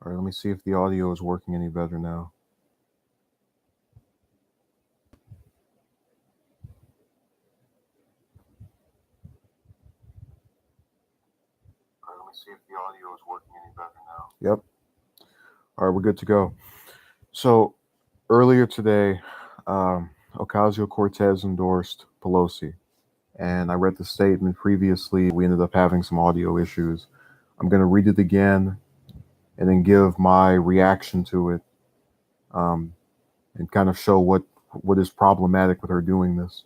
All right, let me see if the audio is working any better now. All right, let me see if the audio is working any better now. Yep. All right, we're good to go. So earlier today, Ocasio-Cortez endorsed Pelosi, and I read the statement previously. We ended up having some audio issues. I'm going to read it again and then give my reaction to it, um, and kind of show what is problematic with her doing this.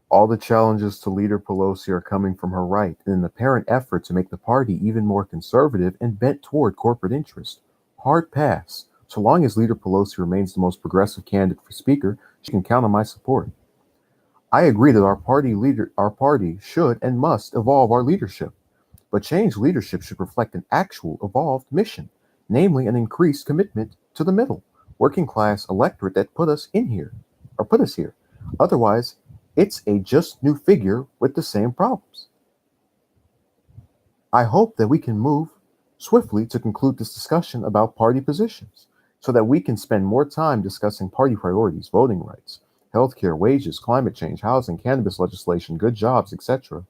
All the challenges to Leader Pelosi are coming from her right in an apparent effort to make the party even more conservative and bent toward corporate interest. Hard pass. So long as Leader Pelosi remains the most progressive candidate for Speaker, she can count on my support. I agree that our party should and must evolve our leadership, but change leadership should reflect an actual evolved mission, namely an increased commitment to the middle, working class electorate that put us here. Otherwise, it's a just new figure with the same problems. I hope that we can move swiftly to conclude this discussion about party positions so that we can spend more time discussing party priorities, voting rights, healthcare, wages, climate change, housing, cannabis legislation, good jobs, etc.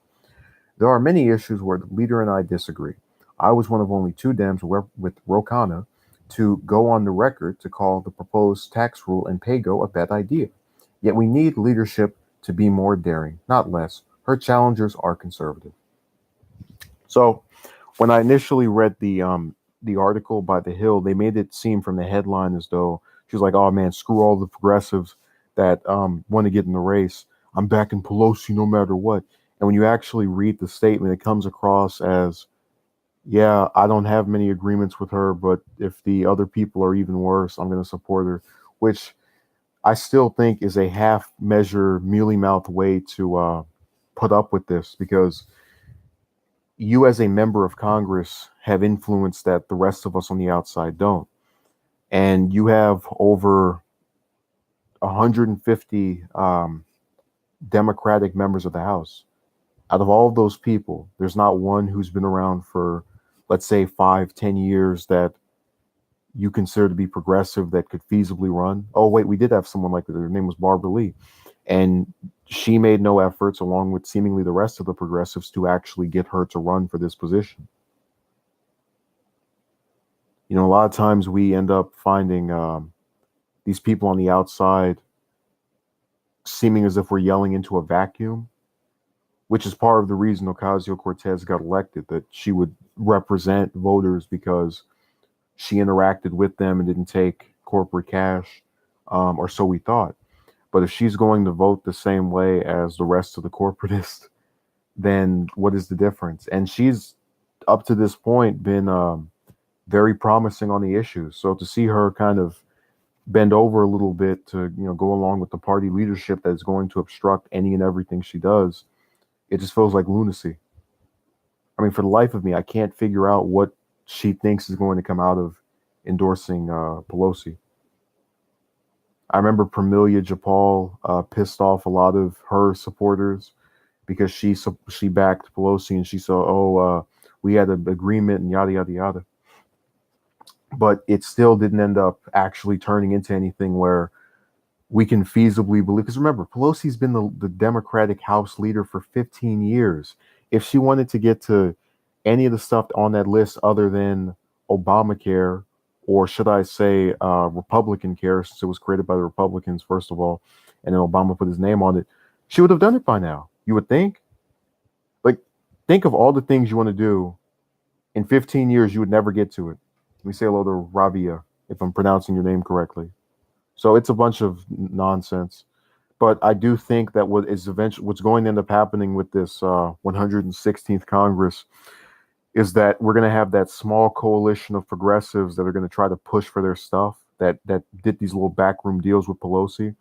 There are many issues where the leader and I disagree. I was one of only two Dems with Ro Khanna to go on the record to call the proposed tax rule and pay-go a bad idea. Yet we need leadership to be more daring, not less. Her challengers are conservative. So when I initially read the article by The Hill, they made it seem from the headline as though she was like, "Oh man, screw all the progressives that want to get in the race. I'm backing Pelosi no matter what." And when you actually read the statement, it comes across as, "Yeah, I don't have many agreements with her, but if the other people are even worse, I'm going to support her," which I still think is a half measure, mealy mouth way to put up with this, because you, as a member of Congress, have influence that the rest of us on the outside don't. And you have over 150 Democratic members of the House. Out of all of those people, there's not one who's been around for, let's say, 5, 10 years that you consider to be progressive that could feasibly run. Oh, wait, we did have someone like that. Her name was Barbara Lee. And she made no efforts, along with seemingly the rest of the progressives, to actually get her to run for this position. You know, a lot of times we end up finding these people on the outside seeming as if we're yelling into a vacuum, which is part of the reason Ocasio-Cortez got elected, that she would represent voters because she interacted with them and didn't take corporate cash, or so we thought. But if she's going to vote the same way as the rest of the corporatists, then what is the difference? And she's, up to this point, been very promising on the issues. So to see her kind of bend over a little bit to, go along with the party leadership that is going to obstruct any and everything she does, it just feels like lunacy. I mean, for the life of me, I can't figure out what she thinks is going to come out of endorsing Pelosi. I remember Pramila Jayapal pissed off a lot of her supporters because she backed Pelosi, and she said, "Oh, we had an agreement," and yada yada yada. But it still didn't end up actually turning into anything where we can feasibly believe. Because remember, Pelosi's been the Democratic House leader for 15 years. If she wanted to get to any of the stuff on that list other than Obamacare, or should I say Republican care, since it was created by the Republicans, first of all, and then Obama put his name on it, she would have done it by now, you would think. Like, think of all the things you want to do. In 15 years, you would never get to it. Let me say hello to Rabia, if I'm pronouncing your name correctly. So it's a bunch of nonsense. But I do think that what's going to end up happening with this 116th Congress is that we're going to have that small coalition of progressives that are going to try to push for their stuff, that did these little backroom deals with Pelosi.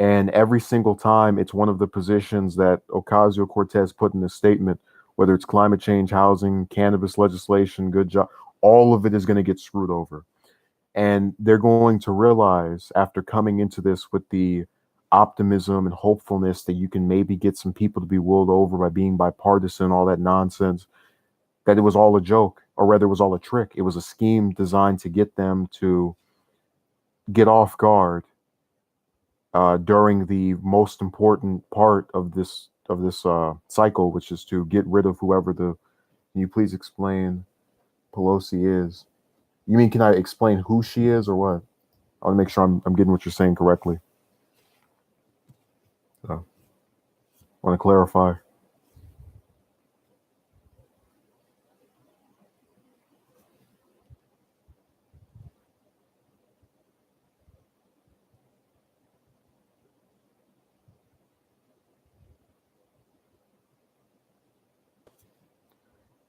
And every single time, it's one of the positions that Ocasio-Cortez put in this statement, whether it's climate change, housing, cannabis legislation, good job, all of it is going to get screwed over. And they're going to realize, after coming into this with the optimism and hopefulness that you can maybe get some people to be wooed over by being bipartisan, all that nonsense, that it was all a joke. or rather, it was all a trick. It was a scheme designed to get them to get off guard during the most important part of this cycle, which is to get rid of whoever the. Can you please explain Pelosi is? You mean can I explain who she is or what? I want to make sure I'm getting what you're saying correctly. So, I want to clarify.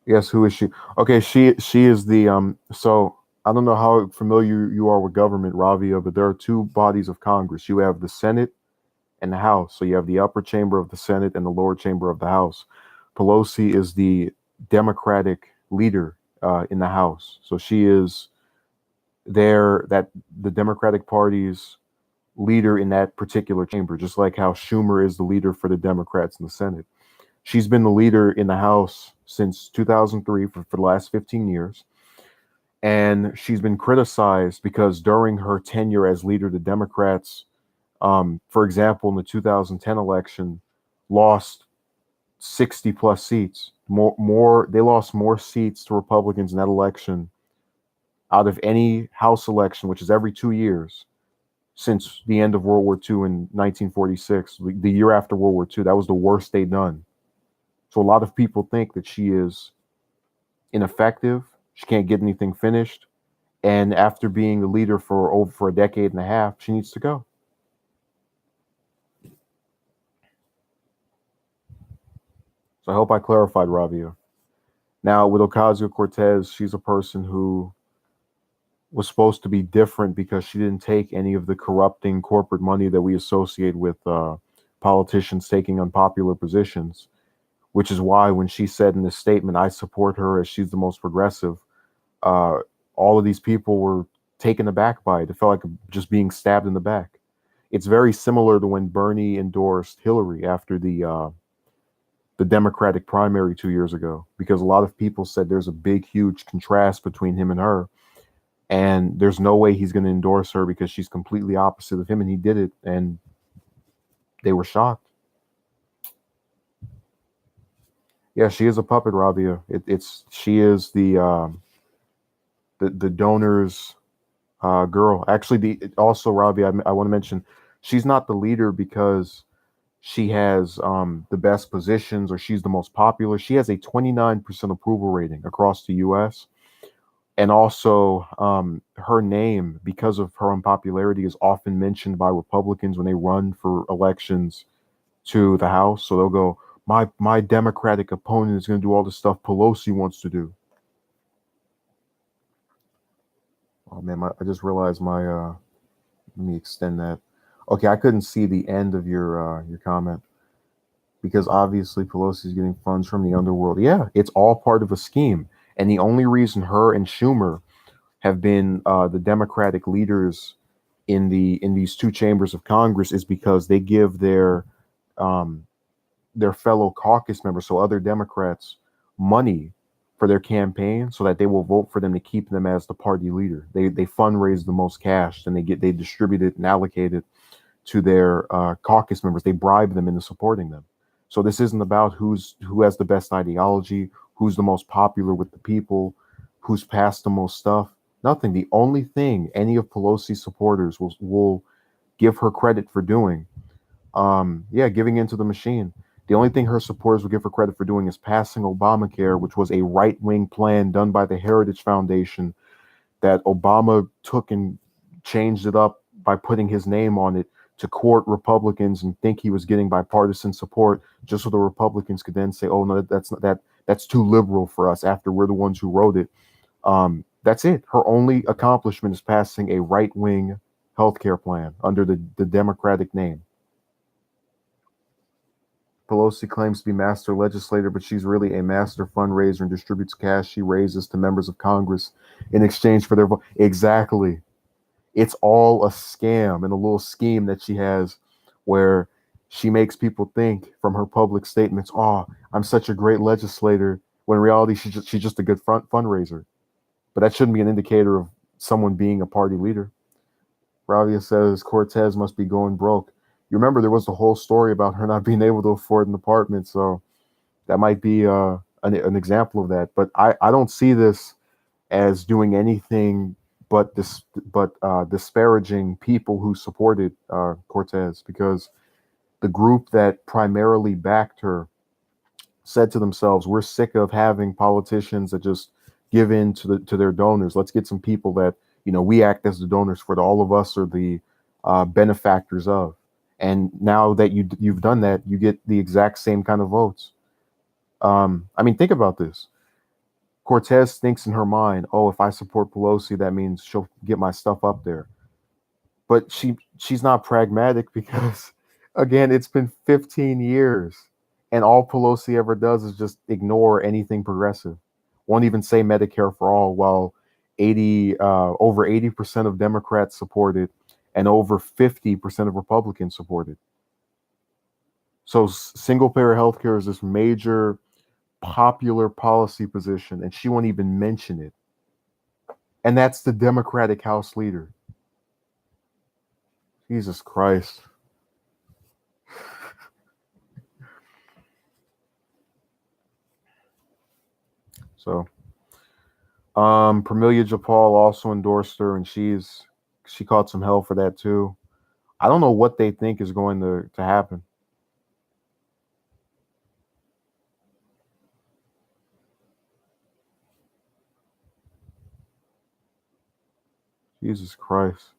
Yes, who is she? Okay, she is the so I don't know how familiar you are with government, Ravia, but there are two bodies of Congress. You have the Senate and the House. So you have the upper chamber of the Senate and the lower chamber of the House. Pelosi is the Democratic leader in the House. So she is there, that the Democratic Party's leader in that particular chamber, just like how Schumer is the leader for the Democrats in the Senate. She's been the leader in the House since 2003 for the last 15 years. And she's been criticized because during her tenure as leader, the Democrats, for example, in the 2010 election, lost 60 plus seats. They lost more seats to Republicans in that election out of any House election, which is every 2 years, since the end of World War II in 1946, the year after World War II. That was the worst they'd done. So a lot of people think that she is ineffective. She can't get anything finished. And after being the leader for a decade and a half, she needs to go. So I hope I clarified, Ravia. Now, with Ocasio-Cortez, she's a person who was supposed to be different because she didn't take any of the corrupting corporate money that we associate with politicians taking unpopular positions, which is why when she said in this statement, I support her as she's the most progressive, uh, all of these people were taken aback by it. It felt like just being stabbed in the back. It's very similar to when Bernie endorsed Hillary after the Democratic primary 2 years ago, because a lot of people said there's a big, huge contrast between him and her. And there's no way he's going to endorse her because she's completely opposite of him. And he did it. And they were shocked. Yeah, she is a puppet, Rabia. She is the donor's girl. Actually, also Rabia, I want to mention, she's not the leader because she has the best positions or she's the most popular. She has a 29% approval rating across the U.S. And also, her name, because of her unpopularity, is often mentioned by Republicans when they run for elections to the House. So they'll go, my Democratic opponent is going to do all the stuff Pelosi wants to do. Oh man, I just realized let me extend that. Okay, I couldn't see the end of your comment because obviously Pelosi is getting funds from the underworld. Yeah, it's all part of a scheme, and the only reason her and Schumer have been the Democratic leaders in these two chambers of Congress is because they give um, their fellow caucus members, so other Democrats, money for their campaign so that they will vote for them to keep them as the party leader. They fundraise the most cash and they distribute it and allocate it to their caucus members. They bribe them into supporting them. So this isn't about who has the best ideology, who's the most popular with the people, who's passed the most stuff. Nothing. The only thing any of Pelosi's supporters will give her credit for doing, yeah, giving into the machine. The only thing her supporters will give her credit for doing is passing Obamacare, which was a right-wing plan done by the Heritage Foundation that Obama took and changed it up by putting his name on it to court Republicans and think he was getting bipartisan support, just so the Republicans could then say, "Oh no, that's too liberal for us." After we're the ones who wrote it, that's it. Her only accomplishment is passing a right-wing healthcare plan under the Democratic name. Pelosi claims to be master legislator, but she's really a master fundraiser and distributes cash she raises to members of Congress in exchange for their vote. Exactly. It's all a scam and a little scheme that she has where she makes people think from her public statements, oh, I'm such a great legislator. when in reality she's just a good fundraiser. But that shouldn't be an indicator of someone being a party leader. Ravia says Cortez must be going broke. You remember there was the whole story about her not being able to afford an apartment, so that might be an example of that. But I don't see this as doing anything but disparaging people who supported Cortez, because the group that primarily backed her said to themselves, "We're sick of having politicians that just give in to their donors. Let's get some people that we act as the donors for. All of us are the benefactors of." And now that you've done that, you get the exact same kind of votes. I mean, think about this. Cortez thinks in her mind, "Oh, if I support Pelosi, that means she'll get my stuff up there." But she's not pragmatic because, again, it's been 15 years, and all Pelosi ever does is just ignore anything progressive. Won't even say Medicare for all, while over 80% of Democrats support it, and over 50% of Republicans support it. So single payer healthcare is this major popular policy position, and she won't even mention it. And that's the Democratic House leader. Jesus Christ. So, Pramelia Japal also endorsed her, and she caught some hell for that too. I don't know what they think is going to happen. Jesus Christ.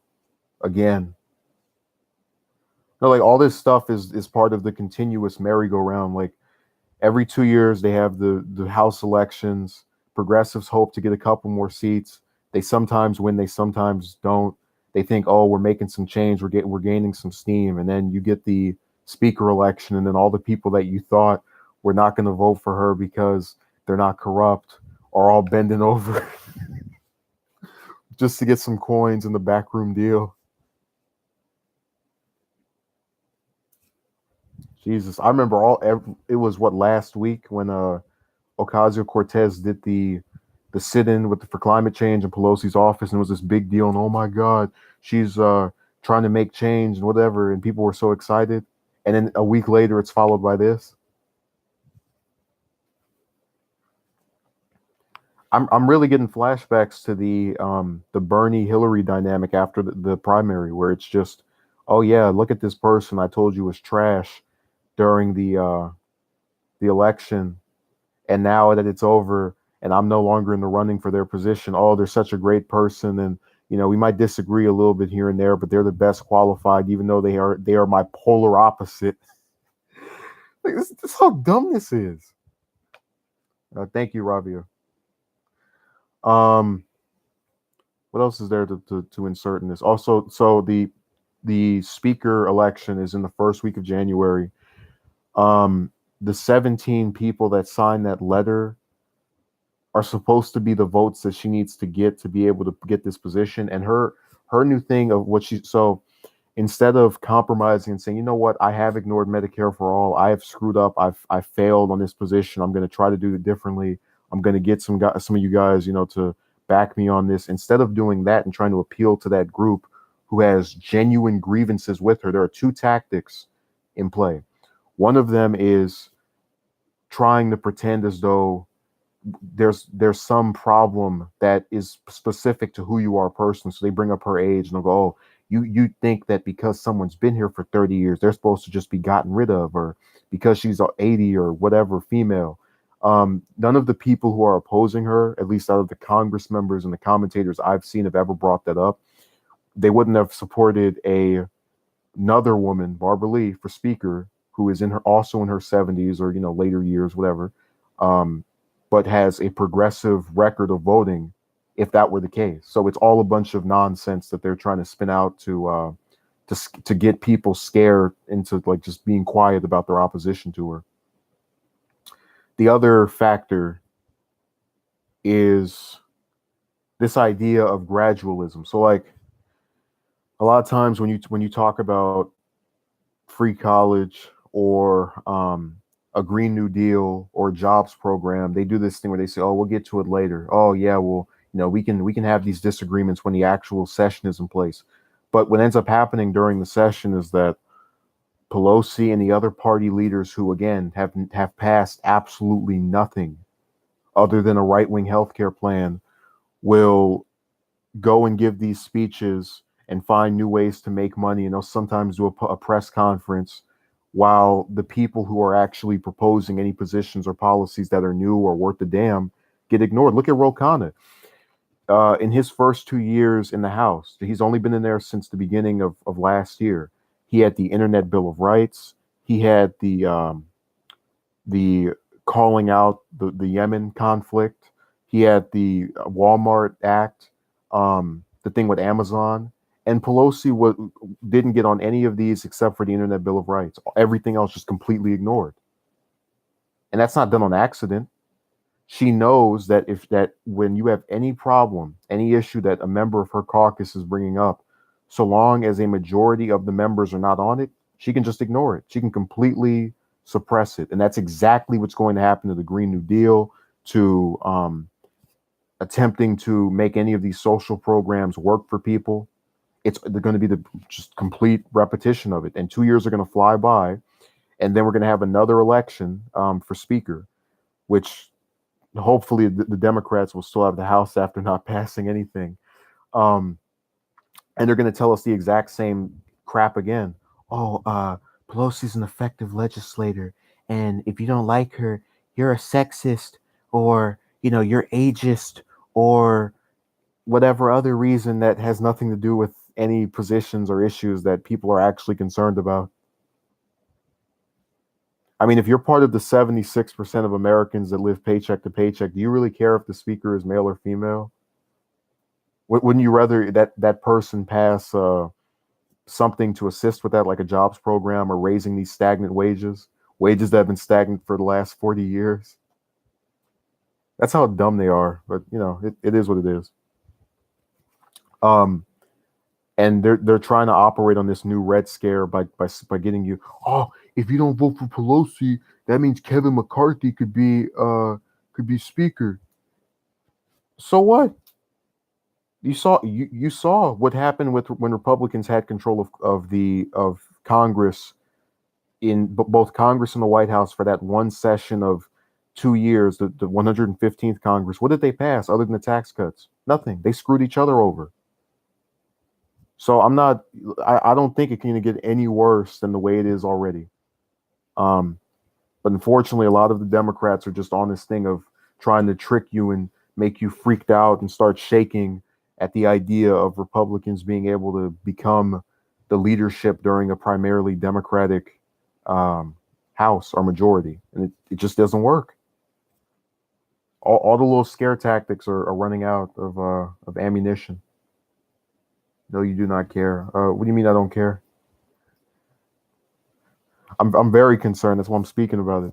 Again. No, like all this stuff is part of the continuous merry-go-round. Like every 2 years they have the House elections. Progressives hope to get a couple more seats. They sometimes win, they sometimes don't. They think, oh, we're making some change, we're gaining some steam, and then you get the speaker election, and then all the people that you thought were not going to vote for her because they're not corrupt are all bending over just to get some coins in the backroom deal. Jesus, I remember it was what, last week when Ocasio-Cortez did the sit-in for climate change in Pelosi's office, and it was this big deal. And oh my God, she's trying to make change and whatever, and people were so excited. And then a week later, it's followed by this. I'm really getting flashbacks to the Bernie Hillary dynamic after the primary, where it's just, oh yeah, look at this person I told you was trash during the election, and now that it's over and I'm no longer in the running for their position, oh, they're such a great person, and we might disagree a little bit here and there, but they're the best qualified, even though they are my polar opposite. Like, this is how dumb this is. Thank you, Rabia. Um, what else is there to insert in this? Also, so the speaker election is in the first week of January. The 17 people that signed that letter are supposed to be the votes that she needs to get to be able to get this position. And her new thing of what so instead of compromising and saying, you know what, I have ignored Medicare for all, I have screwed up, I've failed on this position, I'm going to try to do it differently, I'm going to get some of you guys, to back me on this. Instead of doing that and trying to appeal to that group who has genuine grievances with her, there are two tactics in play. One of them is trying to pretend as though there's some problem that is specific to who you are personally. So they bring up her age and they'll go, oh, you think that because someone's been here for 30 years, they're supposed to just be gotten rid of, or because she's 80 or whatever, female. None of the people who are opposing her, at least out of the Congress members and the commentators I've seen, have ever brought that up. They wouldn't have supported another woman, Barbara Lee, for speaker, who is also in her 70s or later years, whatever, but has a progressive record of voting, if that were the case. So it's all a bunch of nonsense that they're trying to spin out to get people scared into like just being quiet about their opposition to her. The other factor is this idea of gradualism. So like a lot of times when you talk about free college or a Green New Deal or a jobs program, they do this thing where they say, "Oh, we'll get to it later." Oh, yeah, well, we can have these disagreements when the actual session is in place. But what ends up happening during the session is that Pelosi and the other party leaders, who again have passed absolutely nothing other than a right wing healthcare plan, will go and give these speeches and find new ways to make money. And they'll sometimes do a press conference while the people who are actually proposing any positions or policies that are new or worth a damn get ignored. Look at Ro Khanna. In his first 2 years in the House, he's only been in there since the beginning of last year. He had the Internet Bill of Rights. He had the calling out the Yemen conflict. He had the Walmart Act, the thing with Amazon. And Pelosi didn't get on any of these except for the Internet Bill of Rights. Everything else just completely ignored. And that's not done on accident. She knows that when you have any problem, any issue that a member of her caucus is bringing up, so long as a majority of the members are not on it, she can just ignore it. She can completely suppress it. And that's exactly what's going to happen to the Green New Deal, to attempting to make any of these social programs work for people. They're going to be the just complete repetition of it. And 2 years are going to fly by. And then we're going to have another election for speaker, which hopefully the Democrats will still have the House after not passing anything. And they're going to tell us the exact same crap again. Oh, Pelosi's an effective legislator. And if you don't like her, you're a sexist, or, you're ageist, or whatever other reason that has nothing to do with any positions or issues that people are actually concerned about. I mean, if you're part of the 76% of Americans that live paycheck to paycheck, do you really care if the speaker is male or female? Wouldn't you rather that person pass something to assist with that, like a jobs program or raising these stagnant wages that have been stagnant for the last 40 years? That's how dumb they are. But, it is what it is. And they're trying to operate on this new Red Scare by getting you. Oh, if you don't vote for Pelosi, that means Kevin McCarthy could be speaker. So what? You saw what happened when Republicans had control of Congress, in both Congress and the White House, for that one session of 2 years, the 115th Congress. What did they pass other than the tax cuts? Nothing. They screwed each other over. So I don't think it can get any worse than the way it is already. But unfortunately, a lot of the Democrats are just on this thing of trying to trick you and make you freaked out and start shaking at the idea of Republicans being able to become the leadership during a primarily Democratic House or majority. And it just doesn't work. All the little scare tactics are running out of ammunition. No, you do not care. What do you mean I don't care? I'm very concerned. That's why I'm speaking about it.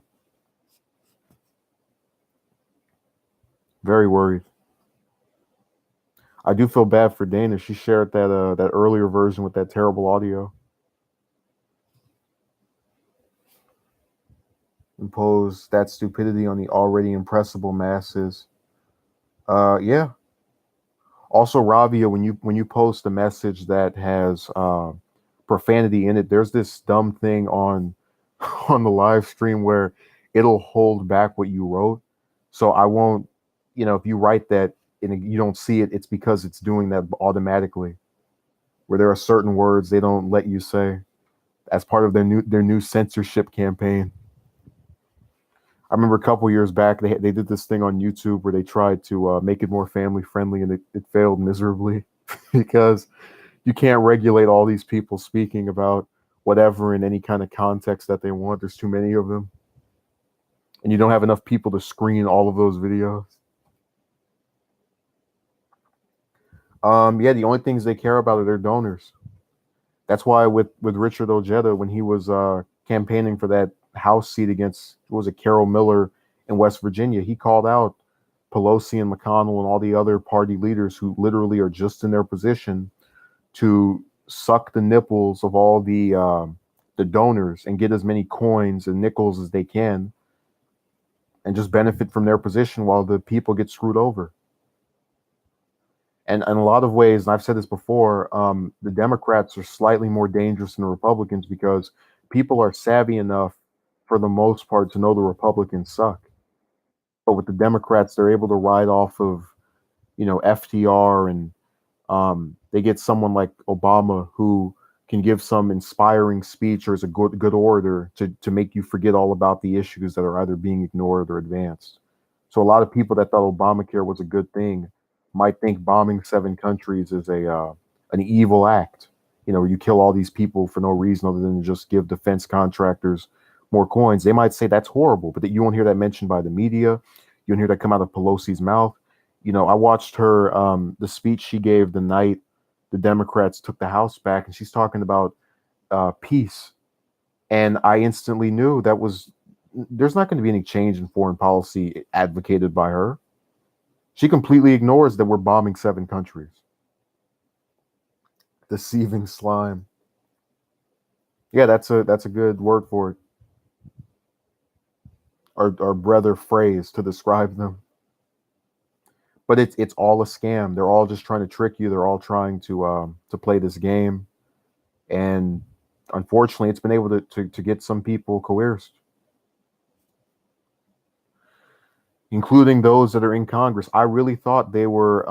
Very worried. I do feel bad for Dana. She shared that earlier version with that terrible audio. Impose that stupidity on the already impressible masses. Yeah. Also, Ravia, when you post a message that has profanity in it, there's this dumb thing on on the live stream where it'll hold back what you wrote. So I won't, if you write that and you don't see it, it's because it's doing that automatically. Where there are certain words they don't let you say as part of their new censorship campaign. I remember a couple years back they did this thing on YouTube where they tried to make it more family friendly, and it failed miserably because you can't regulate all these people speaking about whatever in any kind of context that they want. There's too many of them, and you don't have enough people to screen all of those videos. Yeah, the only things they care about are their donors. That's why with Richard Ojeda, when he was campaigning for that House seat against, what was it, Carol Miller in West Virginia, he called out Pelosi and McConnell and all the other party leaders who literally are just in their position to suck the nipples of all the the donors and get as many coins and nickels as they can and just benefit from their position while the people get screwed over. And in a lot of ways, and I've said this before, the Democrats are slightly more dangerous than the Republicans because people are savvy enough, for the most part, to know the Republicans suck. But with the Democrats, they're able to ride off of, FDR, and they get someone like Obama who can give some inspiring speech or is a good orator to make you forget all about the issues that are either being ignored or advanced. So a lot of people that thought Obamacare was a good thing might think bombing 7 countries is an evil act. Where you kill all these people for no reason other than to just give defense contractors more coins. They might say that's horrible, but that you won't hear that mentioned by the media. You won't hear that come out of Pelosi's mouth. I watched her the speech she gave the night the Democrats took the House back, and she's talking about peace. And I instantly knew there's not going to be any change in foreign policy advocated by her. She completely ignores that we're bombing 7 countries. Deceiving slime. Yeah, that's a good word for it. Our brother phrase to describe them. But it's all a scam. They're all just trying to trick you. They're all trying to play this game, and unfortunately, it's been able to get some people coerced, including those that are in Congress. I really thought they were.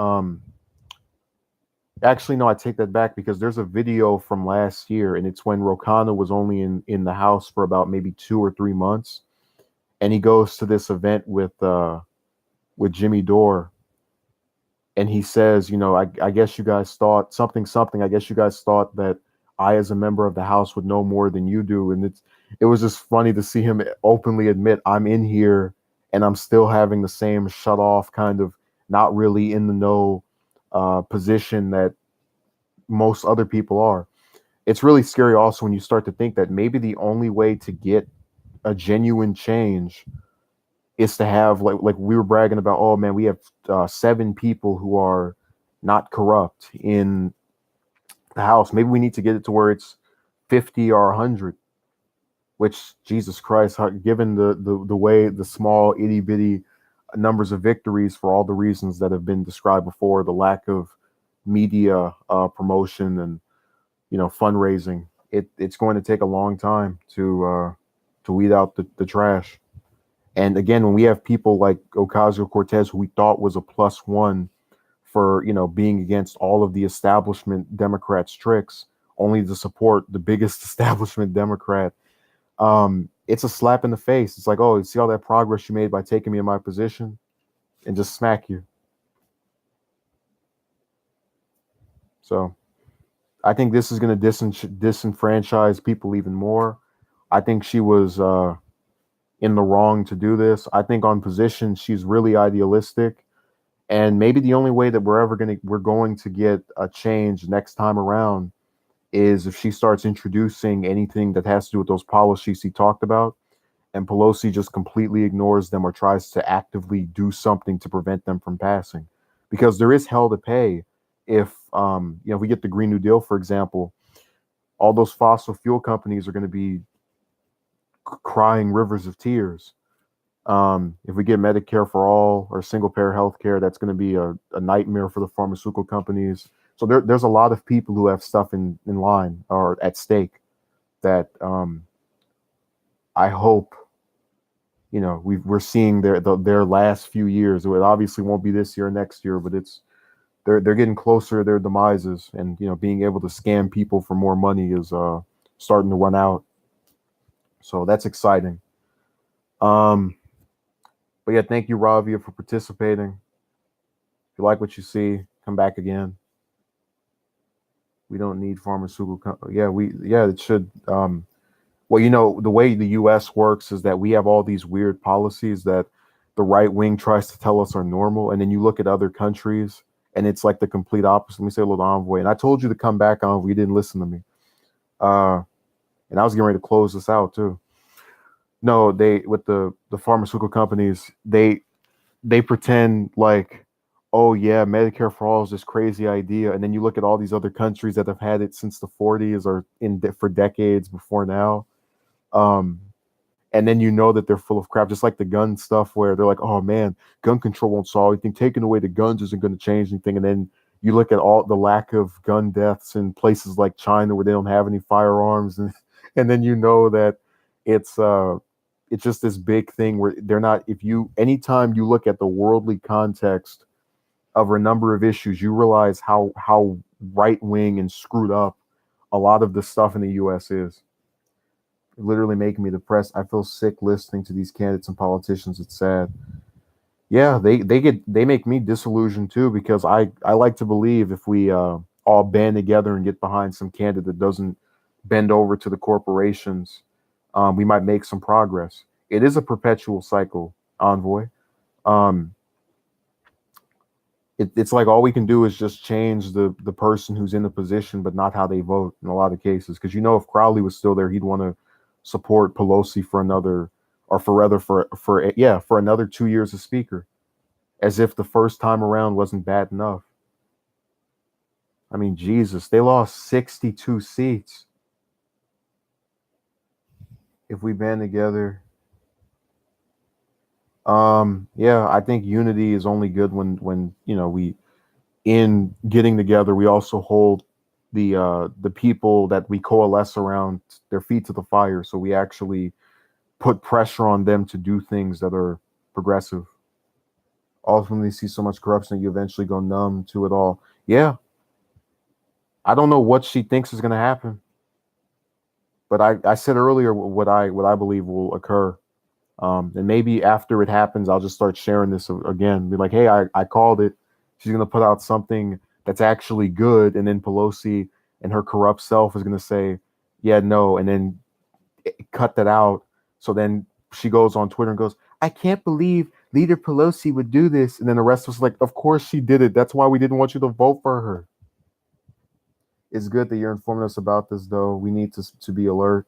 Actually, no, I take that back because there's a video from last year, and it's when Ro Khanna was only in the House for about maybe 2 or 3 months, and he goes to this event with Jimmy Dore. And he says, I guess you guys thought something. I guess you guys thought that I, as a member of the House, would know more than you do. And it was just funny to see him openly admit, I'm in here and I'm still having the same shut off, kind of not really in the know position that most other people are. It's really scary also when you start to think that maybe the only way to get a genuine change is to have like we were bragging about, oh man, we have 7 people who are not corrupt in the House. Maybe we need to get it to where it's 50 or 100, which, Jesus Christ, given the way the small itty bitty numbers of victories for all the reasons that have been described before, the lack of media promotion and fundraising, it's going to take a long time to weed out the trash. And again, when we have people like Ocasio-Cortez, who we thought was a +1 for, being against all of the establishment Democrats' tricks, only to support the biggest establishment Democrat, it's a slap in the face. It's like, oh, you see all that progress you made by taking me in my position, and just smack you. So I think this is going to disenfranchise people even more. I think she was in the wrong to do this. I think on position, she's really idealistic. And maybe the only way that we're going to get a change next time around is if she starts introducing anything that has to do with those policies he talked about, and Pelosi just completely ignores them or tries to actively do something to prevent them from passing. Because there is hell to pay if if we get the Green New Deal, for example. All those fossil fuel companies are going to be crying rivers of tears. If we get Medicare for all or single payer health care, that's going to be a nightmare for the pharmaceutical companies. So there's a lot of people who have stuff in line or at stake that I hope we're seeing their last few years. It obviously won't be this year or next year, but they're getting closer to their demises, and being able to scam people for more money is starting to run out. So that's exciting. But yeah, thank you, Ravia, for participating. If you like what you see, come back again. We don't need pharmaceutical. It should. Well, the way the U.S. works is that we have all these weird policies that the right wing tries to tell us are normal, and then you look at other countries, and it's like the complete opposite. Let me say a little envoy, and I told you to come back on. You didn't listen to me, and I was getting ready to close this out too. No, with the pharmaceutical companies, they pretend like, oh yeah, Medicare for all is this crazy idea, and then you look at all these other countries that have had it since the 40s or for decades before now. Um, and then you know that they're full of crap, just like the gun stuff where they're like, oh man, gun control won't solve anything, taking away the guns isn't going to change anything. And then you look at all the lack of gun deaths in places like China where they don't have any firearms, and then you know that it's uh it's just this big thing where they're not, if you anytime you look at the worldly context of a number of issues, you realize how right wing and screwed up a lot of the stuff in the US is. Literally making me depressed. I feel sick listening to these candidates and politicians. It's sad. Yeah, they make me disillusioned too, because I like to believe if we all band together and get behind some candidate that doesn't bend over to the corporations, we might make some progress. It is a perpetual cycle, Envoy. Um, it's like all we can do is just change the person who's in the position, but not how they vote in a lot of cases. Because if Crowley was still there, he'd want to support Pelosi for another, or for rather for another 2 years as speaker, as if the first time around wasn't bad enough. I mean, Jesus, they lost 62 seats. If we band together, yeah, I think unity is only good when we, in getting together, we also hold the people that we coalesce around their feet to the fire, so we actually put pressure on them to do things that are progressive. Ultimately, see so much corruption that you eventually go numb to it all. Yeah, I don't know what she thinks is going to happen, but I said earlier what I believe will occur. And maybe after it happens, I'll just start sharing this again. Be like, hey, I called it. She's going to put out something that's actually good. And then Pelosi and her corrupt self is going to say, yeah, no. And then cut that out. So then she goes on Twitter and goes, I can't believe Leader Pelosi would do this. And then the rest was like, of course she did it. That's why we didn't want you to vote for her. It's good that you're informing us about this, though. We need to be alert.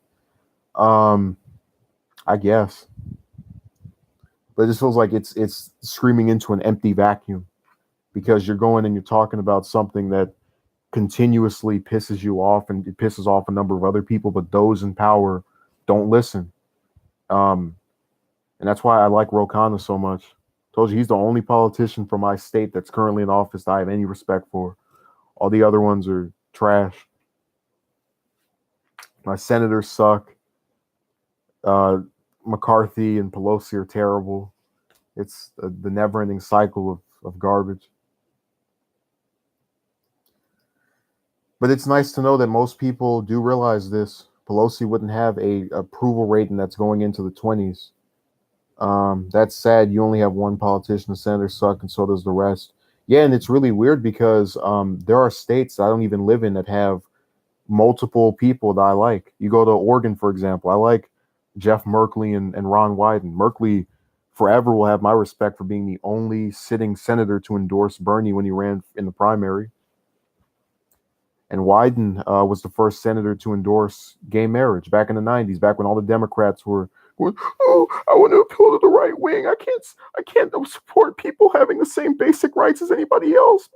I guess. But it just feels like it's screaming into an empty vacuum, because you're going and you're talking about something that continuously pisses you off, and it pisses off a number of other people, but those in power don't listen. Um, and that's why I like Ro Khanna so much. Told you he's the only politician from my state that's currently in office that I have any respect for. All the other ones are trash. My senators suck. McCarthy and Pelosi are terrible. It's the never-ending cycle of garbage. But it's nice to know that most people do realize this. Pelosi wouldn't have a approval rating that's going into the 20s. That's sad. You only have one politician. The senators suck, and so does the rest. Yeah, and it's really weird because there are states that I don't even live in that have multiple people that I like. You go to Oregon, for example. I like Jeff Merkley and Ron Wyden. Merkley forever will have my respect for being the only sitting senator to endorse Bernie when he ran in the primary. And Wyden was the first senator to endorse gay marriage back in the 90s, back when all the Democrats were going, oh, I want to appeal to the right wing. I can't support people having the same basic rights as anybody else.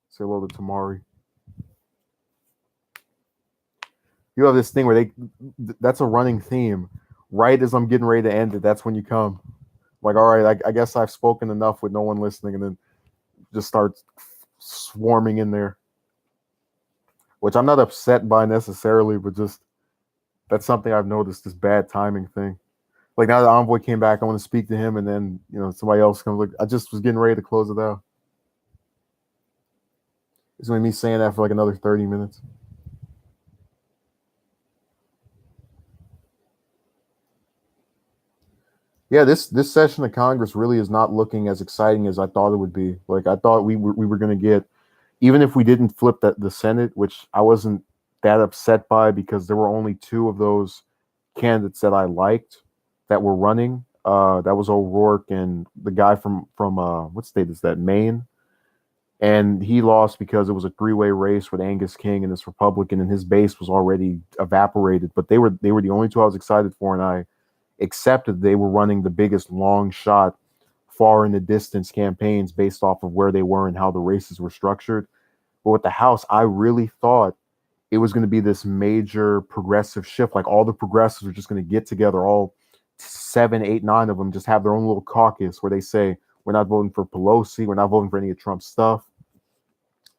Say hello to Tamari. You have this thing where that's a running theme. Right as I'm getting ready to end it, that's when you come. Like, all right, I guess I've spoken enough with no one listening, and then just start swarming in there. Which I'm not upset by necessarily, but just that's something I've noticed, this bad timing thing. Like now that Envoy came back, I want to speak to him, and then somebody else comes. Like I just was getting ready to close it out. It's gonna be me saying that for like another 30 minutes. Yeah, this session of Congress really is not looking as exciting as I thought it would be. Like I thought we were going to get, even if we didn't flip the Senate, which I wasn't that upset by because there were only two of those candidates that I liked that were running. That was O'Rourke and the guy from what state is that? Maine. And he lost because it was a three-way race with Angus King and this Republican, and his base was already evaporated. But they were the only two I was excited for, and I accepted they were running the biggest long shot far in the distance campaigns based off of where they were and how the races were structured. But with the House, I really thought it was going to be this major progressive shift. Like all the progressives are just going to get together, all 7, 8, 9 of them, just have their own little caucus where they say, we're not voting for Pelosi. We're not voting for any of Trump's stuff.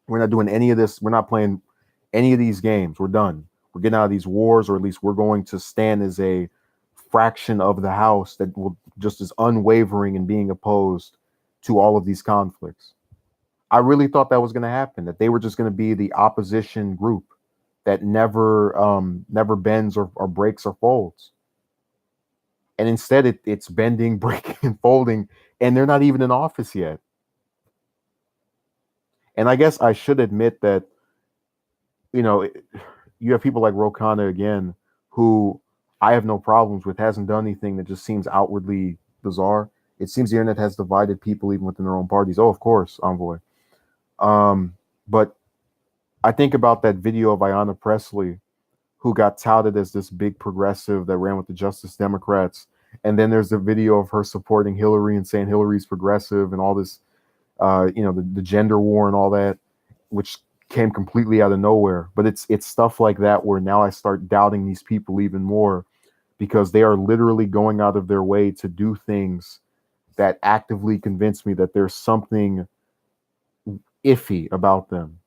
We're not doing any of this. We're not playing any of these games. We're done. We're getting out of these wars, or at least we're going to stand as a fraction of the House that will just is unwavering in being opposed to all of these conflicts. I really thought that was going to happen, that they were just going to be the opposition group that never bends or breaks or folds. And instead it's bending, breaking, and folding, and they're not even in office yet. And I guess I should admit that, you have people like Ro Khanna again, who I have no problems with, hasn't done anything that just seems outwardly bizarre. It seems the internet has divided people even within their own parties. Oh, of course, Envoy. But I think about that video of Ayanna Pressley, who got touted as this big progressive that ran with the Justice Democrats. And then there's the video of her supporting Hillary and saying Hillary's progressive and all this, the gender war and all that, which came completely out of nowhere. But it's stuff like that where now I start doubting these people even more, because they are literally going out of their way to do things that actively convince me that there's something iffy about them.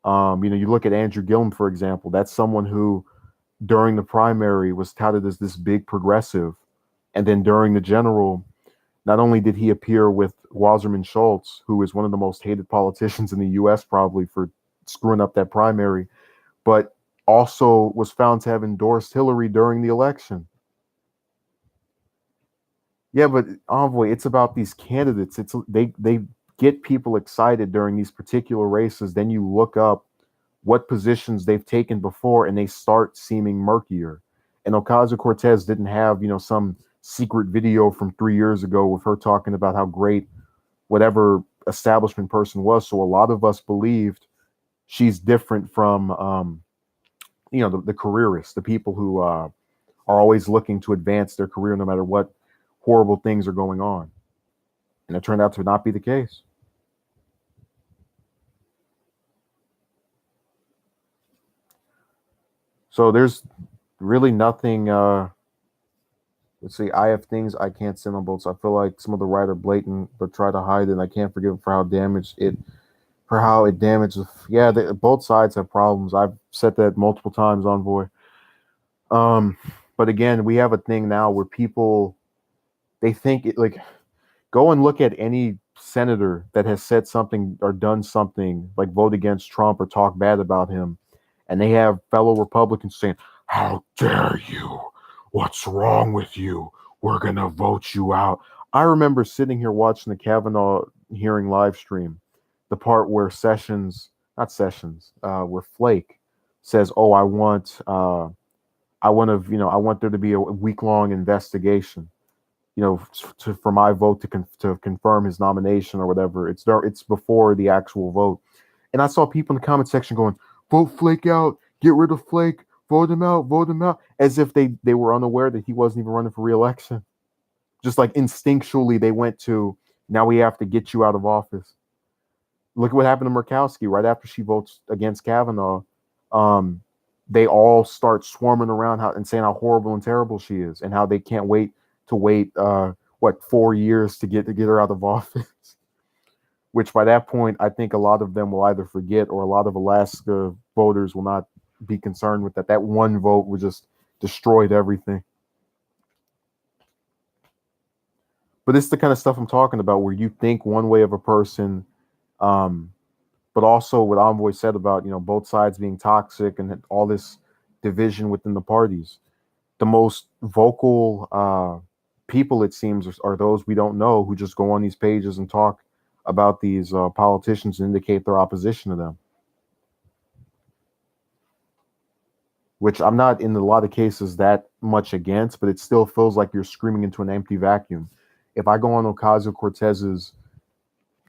You look at Andrew Gillum, for example. That's someone who, during the primary, was touted as this big progressive. And then during the general, not only did he appear with Wasserman Schultz, who is one of the most hated politicians in the U.S. probably for screwing up that primary, but also was found to have endorsed Hillary during the election. Yeah, but Envoy, it's about these candidates. They get people excited during these particular races. Then you look up what positions they've taken before, and they start seeming murkier. And Ocasio-Cortez didn't have, some secret video from 3 years ago with her talking about how great whatever establishment person was. So a lot of us believed she's different from, the careerists, the people who are always looking to advance their career no matter what horrible things are going on. And it turned out to not be the case. So there's really nothing. Let's see. I have things I can't send on both. So I feel like some of the right are blatant, but try to hide it. And I can't forgive it for how it damages. Yeah, both sides have problems. I've said that multiple times, Envoy. But again, we have a thing now where people, they think it like, go and look at any senator that has said something or done something like vote against Trump or talk bad about him, and they have fellow Republicans saying, "How dare you? What's wrong with you? We're going to vote you out." I remember sitting here watching the Kavanaugh hearing live stream, the part where where Flake says, "Oh, I want there to be a week-long investigation, for my vote to confirm his nomination or whatever." It's before the actual vote. And I saw people in the comment section going, "Vote Flake out, get rid of Flake, vote him out," as if they were unaware that he wasn't even running for re-election. Just like instinctually they went to, now we have to get you out of office. Look at what happened to Murkowski right after she votes against Kavanaugh. They all start swarming around and saying how horrible and terrible she is, and how they can't wait to wait 4 years to get her out of office. Which by that point, I think a lot of them will either forget, or a lot of Alaska voters will not be concerned with that. That one vote was just destroyed everything. But it's the kind of stuff I'm talking about, where you think one way of a person, but also what Envoy said about, both sides being toxic and all this division within the parties. The most vocal people, it seems, are those we don't know, who just go on these pages and talk about these politicians and indicate their opposition to them. Which I'm not in a lot of cases that much against, but it still feels like you're screaming into an empty vacuum. If I go on Ocasio-Cortez's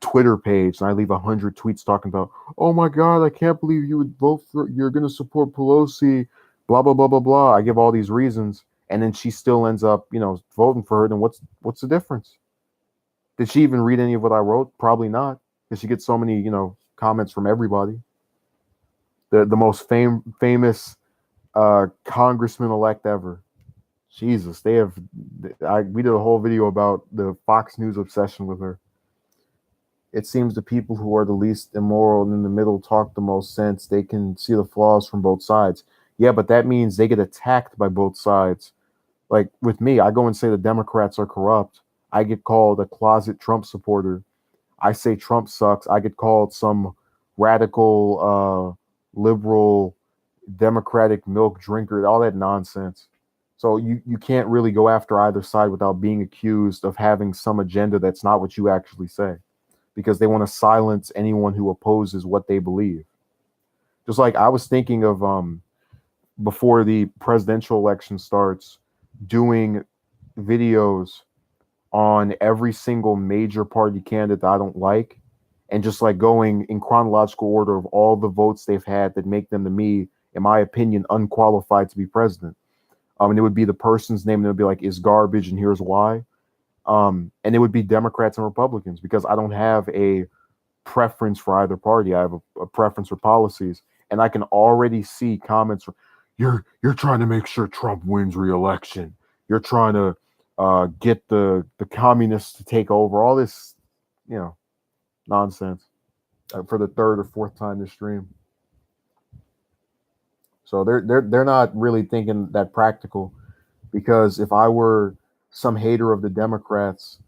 Twitter page and I leave 100 tweets talking about, "Oh my God, I can't believe you would vote for, you're going to support Pelosi, blah, blah, blah, blah, blah." I give all these reasons, and then she still ends up, voting for her. Then what's the difference? Did she even read any of what I wrote? Probably not, because she gets so many, comments from everybody. The most famous congressman elect ever. Jesus, they have. We did a whole video about the Fox News obsession with her. It seems the people who are the least immoral and in the middle talk the most sense. They can see the flaws from both sides. Yeah, but that means they get attacked by both sides. Like with me, I go and say the Democrats are corrupt. I get called a closet Trump supporter. I say Trump sucks. I get called some radical, liberal, Democratic milk drinker, all that nonsense. So you can't really go after either side without being accused of having some agenda that's not what you actually say, because they want to silence anyone who opposes what they believe. Just like I was thinking of before the presidential election starts, doing videos on every single major party candidate that I don't like, and just like going in chronological order of all the votes they've had that make them, to me, in my opinion, unqualified to be president. And it would be the person's name, and it would be like, is garbage, and here's why. And it would be Democrats and Republicans, because I don't have a preference for either party. I have a preference for policies, and I can already see comments from, you're trying to make sure Trump wins re-election. You're trying to get the communists to take over. All this, nonsense for the third or fourth time this stream. So they're not really thinking that practical, because if I were some hater of the Democrats,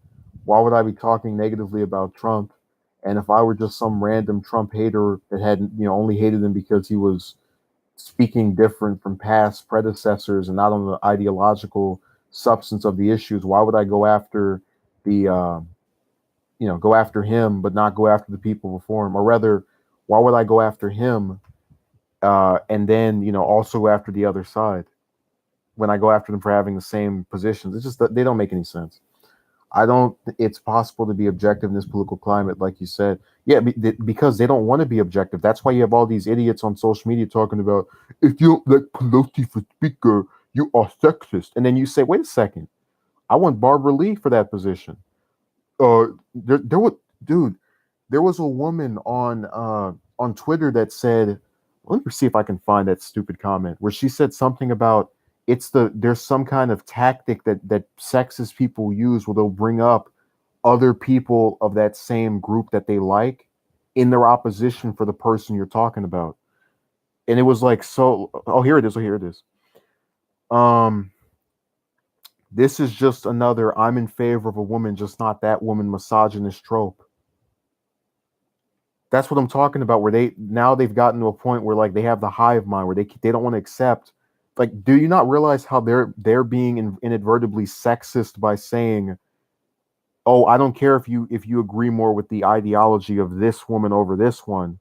why would I be talking negatively about Trump? And if I were just some random Trump hater that had only hated him because he was speaking different from past predecessors and not on the ideological substance of the issues, why would I go after the go after him but not go after the people before him? Or rather, why would I go after him and then also go after the other side when I go after them for having the same positions? It's just that they don't make any sense. I don't. It's possible to be objective in this political climate, like you said. Yeah, because they don't want to be objective. That's why you have all these idiots on social media talking about, if you don't like Pelosi for speaker, you are sexist. And then you say, wait a second, I want Barbara Lee for that position. There was, dude, there was a woman on Twitter that said, let me see if I can find that stupid comment where she said something about, there's some kind of tactic that sexist people use where they'll bring up other people of that same group that they like in their opposition for the person you're talking about. And it was like, so, here it is. Um, this is just another I'm in favor of a woman, just not that woman misogynist trope. That's what I'm talking about, where they've gotten to a point where like they have the hive mind where they don't want to accept. Like, do you not realize how they're being inadvertently sexist by saying, "Oh, I don't care if you agree more with the ideology of this woman over this one,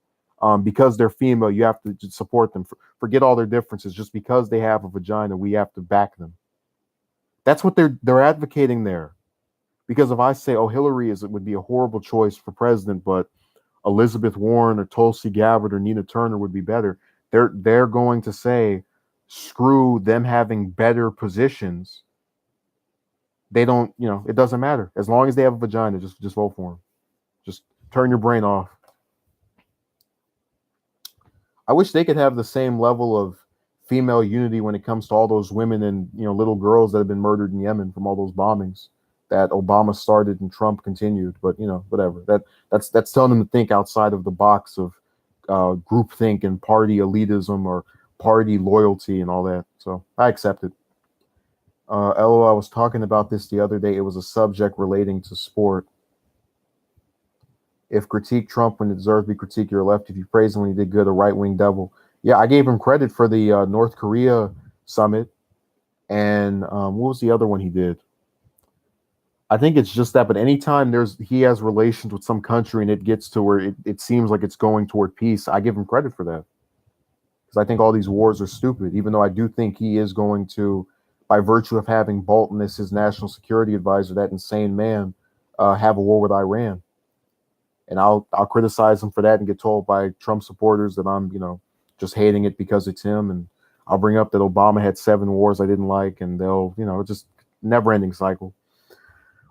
because they're female, you have to support them. Forget all their differences. Just because they have a vagina, we have to back them." That's what they're advocating there. Because if I say, "Oh, Hillary would be a horrible choice for president, but Elizabeth Warren or Tulsi Gabbard or Nina Turner would be better," they're going to say, screw them having better positions. They don't, it doesn't matter. As long as they have a vagina, just vote for them. Just turn your brain off. I wish they could have the same level of female unity when it comes to all those women and little girls that have been murdered in Yemen from all those bombings that Obama started and Trump continued. But whatever. That's telling them to think outside of the box of groupthink and party elitism or party loyalty and all that. So I accept it. LO, I was talking about this the other day. It was a subject relating to sport. If critique Trump when it deserves to be critiqued, you're left. If you praise him when he did good, a right-wing devil. Yeah, I gave him credit for the North Korea summit. And what was the other one he did? I think it's just that. But anytime he has relations with some country and it gets to where it seems like it's going toward peace, I give him credit for that. Because I think all these wars are stupid, even though I do think he is going to, by virtue of having Bolton as his national security advisor, that insane man, have a war with Iran. And I'll criticize him for that and get told by Trump supporters that I'm, just hating it because it's him. And I'll bring up that Obama had 7 wars I didn't like, and they'll, just never-ending cycle.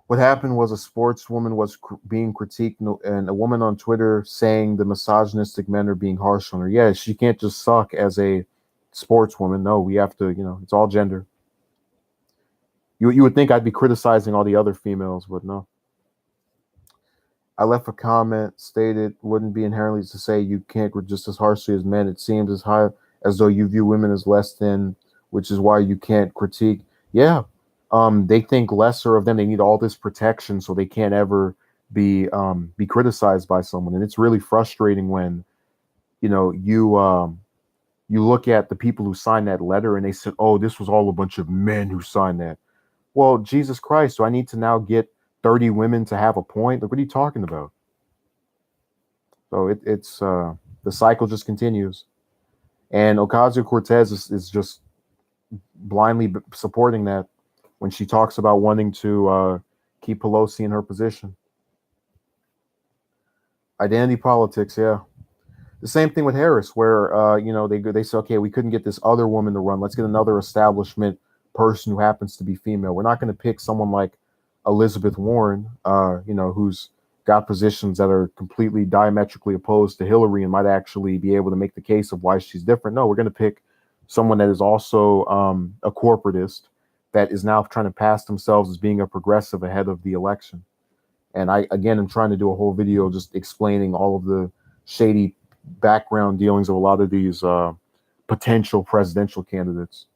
What happened was a sportswoman was being critiqued, and a woman on Twitter saying the misogynistic men are being harsh on her. Yeah, she can't just suck as a sportswoman. No, we have to, it's all gender. You would think I'd be criticizing all the other females, but no. I left a comment stated wouldn't be inherently to say you can't just as harshly as men. It seems as high as though you view women as less than, which is why you can't critique. Yeah, they think lesser of them. They need all this protection, so they can't ever be criticized by someone. And it's really frustrating when you look at the people who signed that letter and they said, "Oh, this was all a bunch of men who signed that." Well, Jesus Christ, do I need to now get 30 women to have a point? Like, what are you talking about? So it's the cycle just continues, and Ocasio-Cortez is just blindly supporting that when she talks about wanting to keep Pelosi in her position. Identity politics, yeah. The same thing with Harris, where they say, okay, we couldn't get this other woman to run. Let's get another establishment person who happens to be female. We're not going to pick someone like Elizabeth Warren, who's got positions that are completely diametrically opposed to Hillary and might actually be able to make the case of why she's different. No, we're going to pick someone that is also a corporatist that is now trying to pass themselves as being a progressive ahead of the election. And I, again, am trying to do a whole video just explaining all of the shady background dealings of a lot of these potential presidential candidates.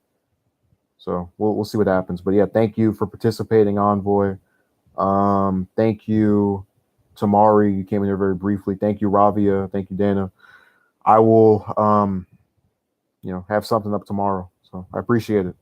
So we'll see what happens. But yeah, thank you for participating, Envoy. Thank you, Tamari. You came in here very briefly. Thank you, Ravia. Thank you, Dana. I will have something up tomorrow. So I appreciate it.